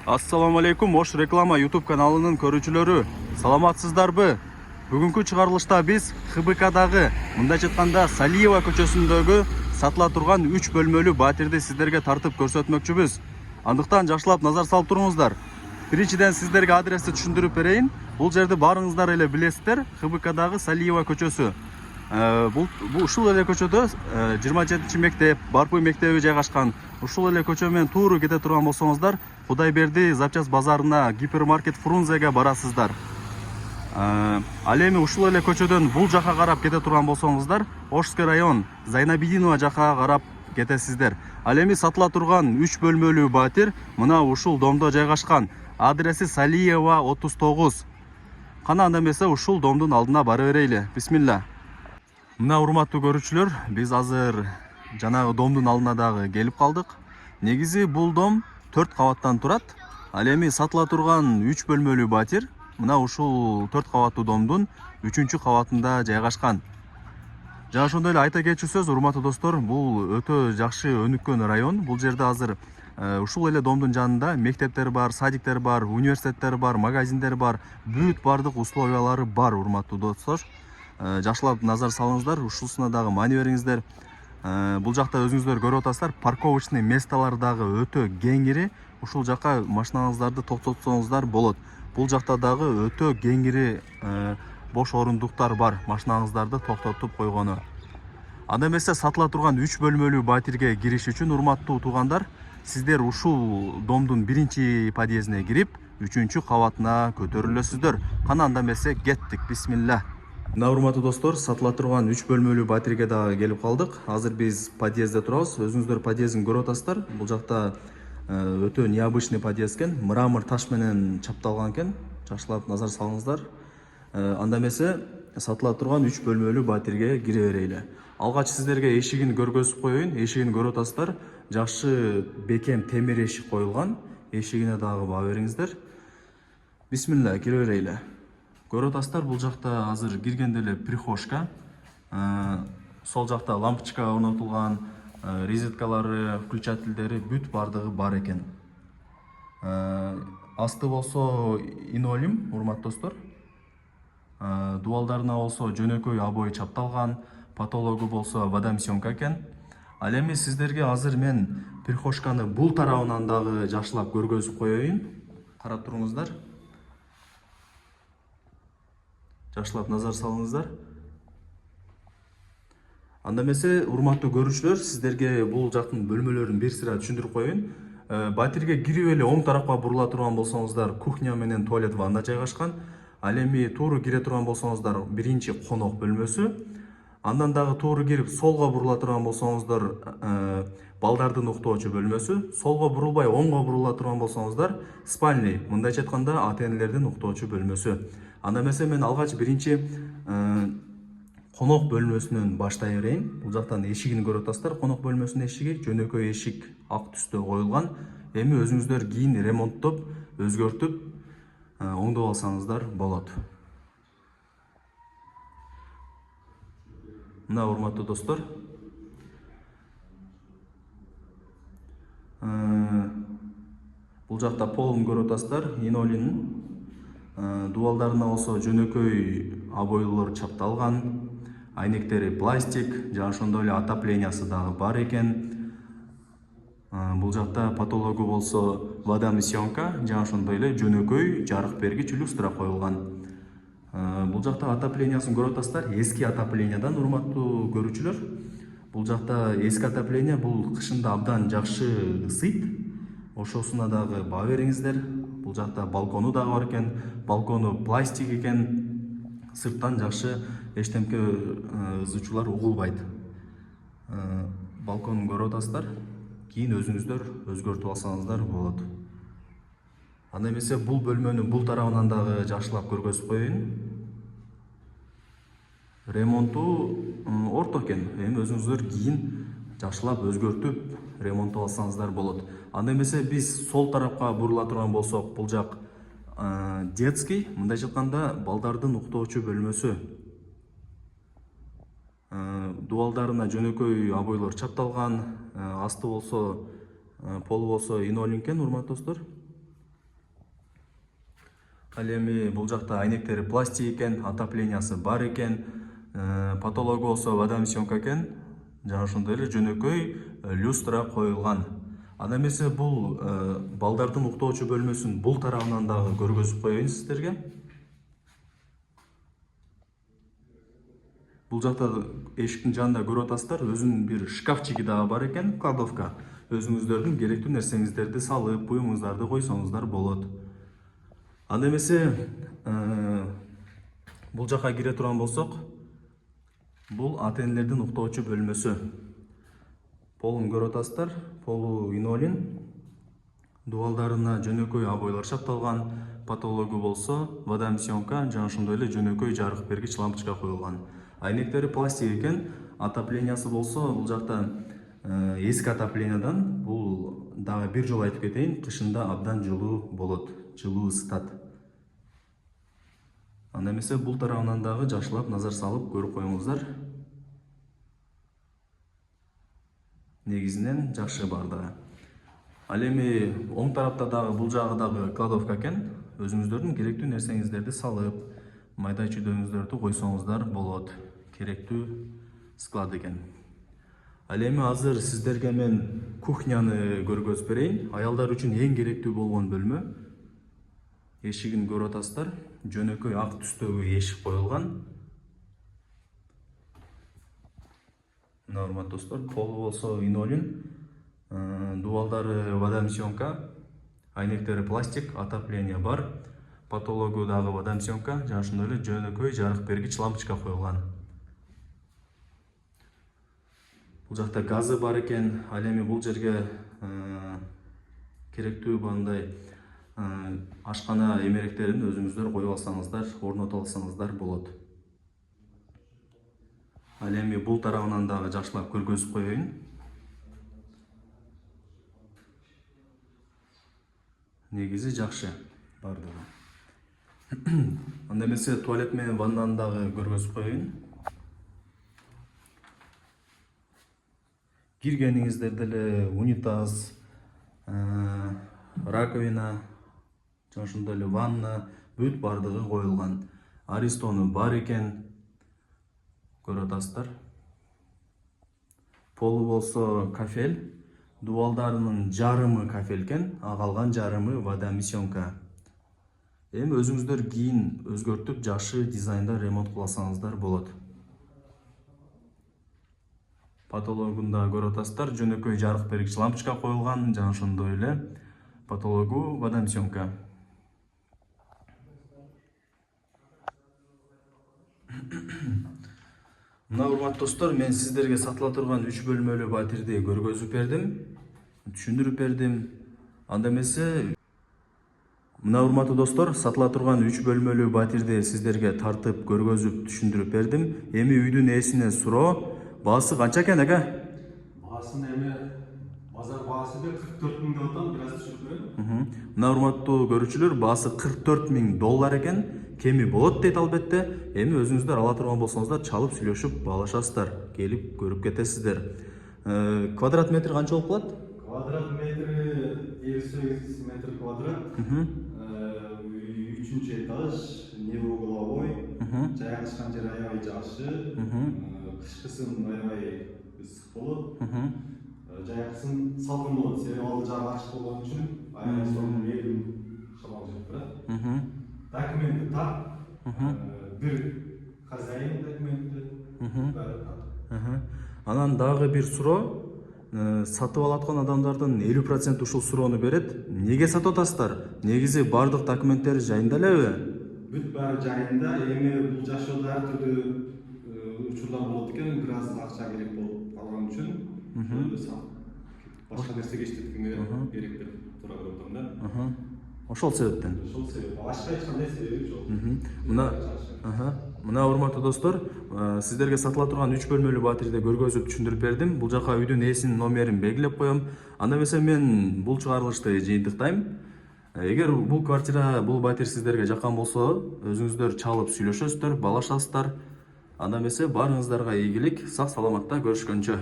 Assalamu алейкум, Ош реклама YouTube каналының көрүүчүлөрү. Саламатсыздарбы? Бүгүнкү чыгарылышта биз ХБКдагы, мындайча айтканда Салиева көчөсүндөгү сатыла турган 3 бөлмөлүү батирди сиздерге тартып көрсөтмөкчүбүз. Андыктан жакшылап назар салып туруңуздар. Биринчиден сиздерге адрести түшүндүрүп берейин. Бул жерди баарыңыздар эле билесиздер, ХБКдагы Салиева көчөсү. Ушул эле көчөдө 27 мектеп, Барпы мектеби жайгашкан. Ушул эле көчө менен тууру кете турган болсоңуздар, Кудайберди запчасть базарына, гипермаркет Фрунзеге барасыздар. Ал эми ушул эле көчөдөн бул жака карап кете турган болсоңуздар, Ошский район, Зайнабидинова жака карап кетесиздер. Ал эми сатыла турган 3 бөлмөлүү батир мына ушул домдо жайгашкан. Адреси Салиева 39. Кана анда эмесе ушул домдун алдына бара берейли. Бисмилла. Мына урматтуу көрүүчүлөр, биз азыр жанагы домдун алдына дагы келип калдык. Негизи бул дом 4 кабаттан турат. Ал эми сатыла турган 3 бөлмөлүү батир мына ушул 4 кабаттуу домдун 3-чү кабатында жайгашкан. Жана ошондой эле айта кетчү сөз, урматтуу достор, бул өтө жакшы өнүккөн район. Бул жерде азыр ушул эле домдун жанында мектептер бар, садиктер бар, университеттер бар, магазиндер бар, бүт бардык условиялары бар, урматтуу достор. Жакшылап назар салыңыздар, ушусуна дагы маани бериңиздер. Бул жакта өзүңүздөр көрүп атасыздар, парковочный месталар дагы өтө кеңири. Ушул жака машиналарыңыздарды токтотсоңуздар болот. Бул жакта дагы өтө кеңири бош орундуктар бар, машиналарыңыздарды токтотуп койгону. Анда эмесе сатыла турган 3 бөлмөлүү батирге кириш үчүн, урматтуу туугандар, сиздер ушул домдун 1-чи подъездине кирип, 3-чү кабатына көтөрүлөсүздөр. Кана анда эмесе кеттик, бисмилла. Мына урматтуу достор, сатыла турган 3 бөлмөлүү батирге дагы келип калдык. Азыр биз подъездде турабыз. Өзүңүздөр подъездин көрүп атасыздар. Бул жакта өтө необычный подъезд экен. Мрамор таш менен чапталган экен. Жакшылап назар салыңыздар. Анда эмесе сатыла турган 3 бөлмөлүү батирге кире берейли. Алгач сиздерге эшигин көргөзүп коеюн. Эшигин көрүп атасыздар. Жакшы бекем темир эшик коюлган. Эшигине дагы баа бериңиздер. Бисмилла, кире берейли. Көрүп атасыздар, бул жакта азыр киргенде эле прихожка. Сол жакта лампочка орнотулган, розеткалары, включателдери бүт бардыгы бар экен. Асты болсо инолим, урматтуу достор. Дубалдарына болсо жөнөкөй обой чапталган, потологу болсо водомсёмка экен. Ал эми сиздерге азыр мен прихожканы бул тарабынан дагы жакшылап көргөзүп коеюн. Карап туруңуздар. Жакшылап назар салыңыздар. Анда эмесе, урматтуу көрүүчүлөр, сиздерге бул жактын бөлмөлөрүн бир сыйра түшүндүрүп коеюн. Батирге кирип эле оң тарапка бурула турган болсоңуздар, кухня менен туалет, ванна жайгашкан. Ал эми тууру кире турган болсоңуздар, 1-чи конок бөлмөсү. Андан дагы тууру кирип солго бурула турган болсоңуздар, балдардын уктоочу бөлмөсү. Солго бурулбай оңго бурула турган болсоңуздар, спальный, мындайча айтканда ата-энелердин уктоочу бөлмөсү. Анда эмесе мен алгач 1-чи конок бөлмөсүнөн баштай берейин. Бул жактан эшигин көрүп атасыздар, конок бөлмөсүнүн эшиги, жөнөкөй эшик ак түстө коюлган. Эми өзүңүздөр кийин ремонттоп, өзгөртүп, оңдоп алсаңыздар болот. Мына урматтуу достор, бул жакта полун көрүп атасыздар, инолин. Дубалдарына болсо жөнөкөй обойлор чапталган, айнектери пластик, жана ошондой эле отоплениясы дагы бар экен. Бул жакта потологу болсо водомсёмка, жана ошондой эле жөнөкөй жарык бергич люстра коюлган. Бул жакта отоплениясын көрүп атасыздар, эски отоплениядан, урматтуу көрүүчүлөр. Бул жакта эски отопление, бул кышында абдан жакшы ысыйт. Ошосуна дагы баа бериңиздер. Бул жакта балкону дагы бар экен. Балкону пластик экен. Сырттан жакшы эчтемке ызычуулар угулбайт. Балконун көрүп атасыздар. Кийин өзүңүздөр өзгөртүп алсаңыздар болот. Анда эмесе бул бөлмөнүн бул тарабынан дагы жакшылап көргөзүп коеюн. Ремонту орто экен. Эми өзүңүздөр кийин жакшылап өзгөртүп ремонттоп алсаңыздар болот. Анда эмесе биз сол тарапка бурула турган болсок, бул жак детский, мындайча айтканда балдардын уктоочу бөлмөсү. Дубалдарына жөнөкөй обойлор чапталган, асты болсо полу болсо инолин экен, урматтуу достор. Ал эми бул жакта айнектери пластик экен, отоплениясы бар экен, потологу болсо вода съемка экен, жана ошондой эле жөнөкөй люстра коюлган. Анда эмесе бул балдардын уктоочу бөлмөсүн бул тарабынан дагы көргөзүп коеюн сиздерге. Бул жакта эшиктин жанында көрүп атасыздар, өзүнүн бир шкафчиги дагы бар экен, кладовка. Өзүңүздөрдүн керектүү нерсеңиздерди салып, буюмуңуздарды койсоңуздар болот. Анда эмесе бул жака кире турган болсок, бул ата энелердин уктоочу бөлмөсү. Полун көрүп атасыздар, полу инолин, дубалдарына жөнөкөй обойлор чапталган, потологу болсо вода съемка, жана ошондой эле жөнөкөй жарык бергич лампочка коюлган. Айнектери пластик экен, отоплениясы болсо бул жакта эски отоплениядан, бул дагы бир жолу айтып кетейин, кышында абдан жылуу болот, жылуу ысытат. Анда эмесе бул тарабынан дагы жакшылап назар салып көрүп коюңуздар. Негизинен жакшы бардыгы. Ал эми оң тарапта дагы бул жагы дагы кладовка экен. Өзүңүздөрдүн керектүү нерсеңиздерди салып, майда чүйдөңүздөрдү койсоңуздар болот. Керектүү склад экен. Ал эми азыр сиздерге мен кухняны көргөзүп берейин. Аялдар үчүн эң керектүү болгон бөлмө. Эшигин көрүп атасыздар. Жөнөкөй ак түстөгү эшик коюлган. Мына урматтуу достор, полу болсо инолин, дубалдары вода съемка, айнектери пластик, отопление бар, потологу дагы вода съемка, жана ошондой эле жөнөкөй жарык бергич лампочка коюлган. Бул жакта газы бар экен. Ал эми бул жерге керектүү бандай ашкана эмеректерин өзүңүздөр коюп алсаңыздар, орнотуп алсаңыздар болот. Ал эми бул тарабынан дагы жакшылап көргөзүп коеюн. Негизи жакшы бардыгы. Анда эмесе туалет менен ваннаны дагы көргөзүп коеюн. Киргениңиздерде эле унитаз, раковина, жана ошондой эле ванна, бүт бардыгы коюлган. Аристону бар экен. Көрүп атасыздар. Полу болсо кафель, дубалдарынын жарымы кафель экен, калган жарымы вода съемка. Эми өзүңүздөр кийин өзгөртүп, жакшы дизайнда ремонт кылсаңыздар болот. Потологунда көрүп атасыздар, жөнөкөй жарык бергич лампочка коюлган, жана ошондой эле потологу вода съемка. Мына урматтуу достор, мен сиздерге сатыла турган 3 бөлмөлүү батирди көргөзүп бердим, түшүндүрүп бердим. Анда эмесе мына урматтуу достор, сатыла турган 3 бөлмөлүү батирди сиздерге тартып, көргөзүп, түшүндүрүп бердим. Эми үйдүн ээсине суроо, баасы канча экен ака? Баасын эми базар баасы деп 44 000 деп атам, бир аз түшүрүп берем. Мына урматтуу көрүүчүлөр, баасы $44,000 экен. Кеми болот дейт албетте. Эми өзүңүздөр ала турган болсоңуздар, чалып сүйлөшүп баалашасыздар, келип көрүп кетесиздер. Квадрат метр канча болуп калат? Квадрат метри 58 метр квадрат. 3-чү этаж, невугловой, жайгашкан жери аябай жакшы. Кышкысын аябай ысык болот. Жайкысын салкын болот, себеби алды жагы ачык болгон үчүн аябай сонун элдин шамалы жеп турат. Документи так, бир хозяин документи, баары так. Анан дагы бир суроо, сатып алаткан адамдардын 50% ушул суроону берет. Неге сатып атасыздар? Негизи бардык документтери жайында элеби? Бүт баары жайында. Эми бул жашоодо ар түрдүү учурлар болот экен, бир аз акча керек болуп калган үчүн башка нерсеге иштеткенге керек деп тура көрүп атам да. Ошол себептен. Ошол себеп. Башка эч кандай себеби жок. Мына урматтуу достор, сиздерге сатыла турган 3 бөлмөлүү батирди көргөзүп түшүндүрүп бердим. Бул жака үйдүн ээсинин номерин белгилеп коем. Анда эмесе мен бул чыгарылышты жыйынтыктайм. Эгер бул квартира, бул батир сиздерге жаккан болсо, өзүңүздөр чалып сүйлөшөсүздөр, баалашасыздар. Анда эмесе барыңыздарга ийгилик, сак саламатта көрүшкөнчө.